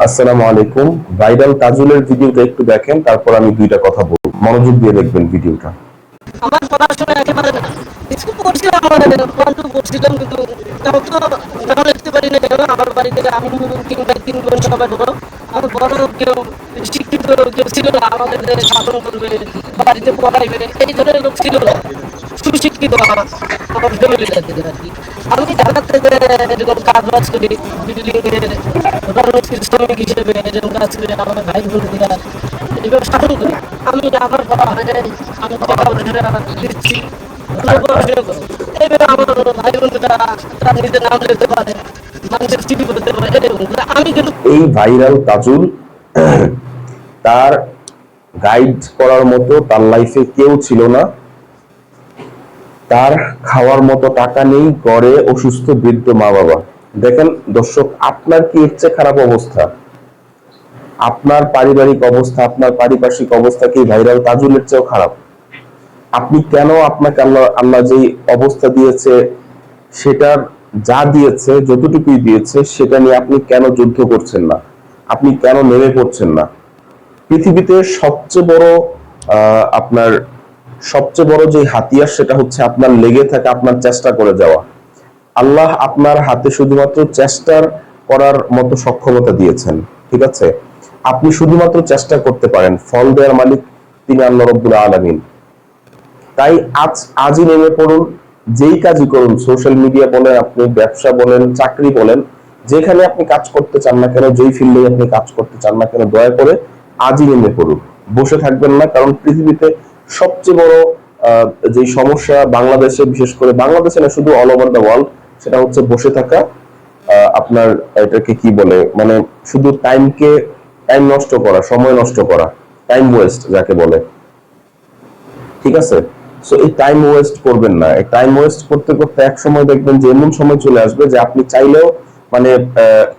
আসসালামু আলাইকুম। ভাইরাল তাজুলের ভিডিওটা একটু দেখেন, তারপর আমি দুইটা কথা বলবো। মনোযোগ দিয়ে দেখবেন ভিডিওটা। আমার পড়াশোনা একেবারে না। স্কুল পড়ছিলাম, মানে পড়াশোনা পড়ছিলাম, কিন্তু তাও তো যখন লিখতে পারি না কেন, আমার বাড়িতে আমি কিংবা তিন বোন সবাই বড়, আমার বড় কেউ শিক্ষিত কেউ ছিল না আমাদের শাসন করবে, বাড়িতে পড়াইবে, এই ধরনের লোক ছিল না। সুশিক্ষিত আমার ফ্যামিলির আর কি। আমি ঢাকাতে এরকম কাজ বাজ করি, বিল্ডিং এর রাজমিস্ত্রির শ্রমিক হিসেবে এরকম কাজ করে আমার ভাই বোনেরা এবার শাসন করি। আমি আমার পড়া হয় নাই, আমি টাকা দিচ্ছি, পড়াশোনা করি। এবার আমার ভাই বোনেরা তারা নিজের নাম লিখতে পারে, মানুষের চিঠি করতে পারে, এরকম আমি কিন্তু এই ভাইরাল তাজুল তার গাইড করার মতো তার লাইফে কেউ ছিল না। তার খাওয়ার মতো টাকা নেই, গড়ে অসুস্থ বৃদ্ধ মা বাবা। দেখেন দর্শক, আপনার কি এর চেয়ে খারাপ অবস্থা? আপনার পারিবারিক অবস্থা, আপনার পারিপার্শ্বিক অবস্থা কি ভাইরাল তাজুলের চেয়েও খারাপ? আপনি কেন, আপনাকে আল্লাহ আল্লাহ যে অবস্থা দিয়েছে, সেটার যা দিয়েছে, যতটুকুই দিয়েছে, সেটা নিয়ে আপনি কেন যুদ্ধ করছেন না? আপনি কেন নেমে পড়ছেন না? পৃথিবীতে সবচেয়ে বড় আপনার সবচেয়ে বড় যে হাতিয়ার, সেটা হচ্ছে আপনার লেগে থাকা, আপনার চেষ্টা করে যাওয়া। আল্লাহ আপনার হাতে শুধুমাত্র চেষ্টার করার মতো সক্ষমতা দিয়েছেন, ঠিক আছে? আপনি শুধুমাত্র চেষ্টা করতে পারেন, ফল দেওয়ার মালিক তিনি আল্লাহ রাব্বুল আলামিন। তাই আজই নেমে পড়ুন, যেই কাজই করুন, সোশ্যাল মিডিয়া বলেন, আপনি ব্যবসা বলেন, চাকরি বলেন, যেখানে আপনি কাজ করতে চান না কেন, যেই ফিল্ডে আপনি কাজ করতে চান না কেন, দয়া করে আজই নেমে পড়ুন। বসে থাকবেন না, কারণ পৃথিবীতে সবচেয়ে বড় যে সমস্যা বাংলাদেশে, বিশেষ করে বাংলাদেশে না, শুধু অল ওভার দ্য ওয়ার্ল্ড, সেটা হচ্ছে বসে থাকা। আপনার এটাকে কি বলে, মানে শুধু টাইম নষ্ট করা, সময় নষ্ট করা, টাইম ওয়েস্ট যাকে বলে, ঠিক আছে? সো এই টাইম ওয়েস্ট করবেন না। এই টাইম ওয়েস্ট করতে করতে এক সময় দেখবেন যে এমন সময় চলে আসবে যে আপনি চাইলেও, মানে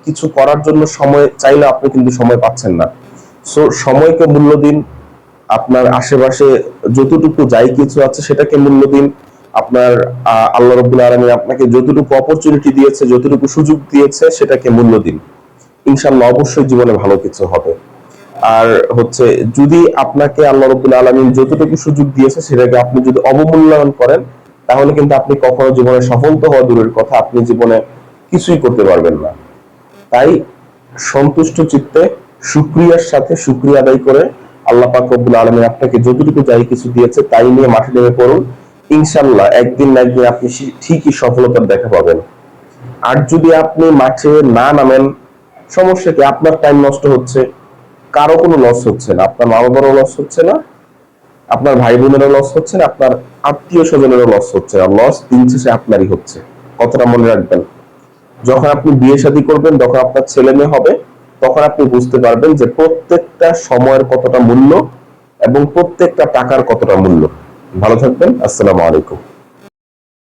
কিছু করার জন্য সময় চাইলেও আপনি কিন্তু সময় পাচ্ছেন না। সো সময়কে মূল্য দিন। আপনার আশেপাশে যতটুকু যাই কিছু আছে সেটাকে মূল্য দিন। আপনার আল্লাহ রাব্বুল আলামিন আপনাকে যতটুকু অপরচুনিটি দিয়েছে, যতটুকু সুযোগ দিয়েছে, সেটাকে মূল্য দিন। ইনশাআল্লাহ অবশ্যই জীবনে ভালো কিছু হবে। আর হচ্ছে, যদি আপনাকে আল্লাহ রাব্বুল আলামিন যতটুকু সুযোগ দিয়েছে সেটাকে আপনি যদি অবমূল্যায়ন করেন, তাহলে কিন্তু আপনি কখনো জীবনে সফল তো হওয়া দূরের কথা, আপনি জীবনে কিছুই করতে পারবেন না। তাই সন্তুষ্ট চিত্তে, শুকরিয়ার সাথে শুকরিয়া আদায় করে আল্লাহ পাক রব্বুল আলামিন আপনাকে যতটুকু যাই কিছু দিয়েছে তাই নিয়ে মাঠে নেমে পড়ুন। ইনশাআল্লাহ একদিন না একদিন আপনি ঠিকই সফলতার দেখা পাবেন। আর যদি আপনি মাঠে না নামেন, সমস্যা কি? আপনার টাইম নষ্ট হচ্ছে, কারো কোনো লস হচ্ছে না। আপনার মা বাবারও লস হচ্ছে না, আপনার ভাই বোনেরও লস হচ্ছে না, আপনার আত্মীয় স্বজনেরও লস হচ্ছে না। লস দিন শেষে আপনারই হচ্ছে। কথাটা মনে রাখবেন। যখন আপনি বিয়ে শাদী করবেন, যখন আপনার ছেলে মেয়ে হবে, তখন আপনি বুঝতে পারবেন যে প্রত্যেকটা সময়ের কতটা মূল্য এবং প্রত্যেকটা টাকার কতটা মূল্য। ভালো থাকবেন। আসসালামু আলাইকুম।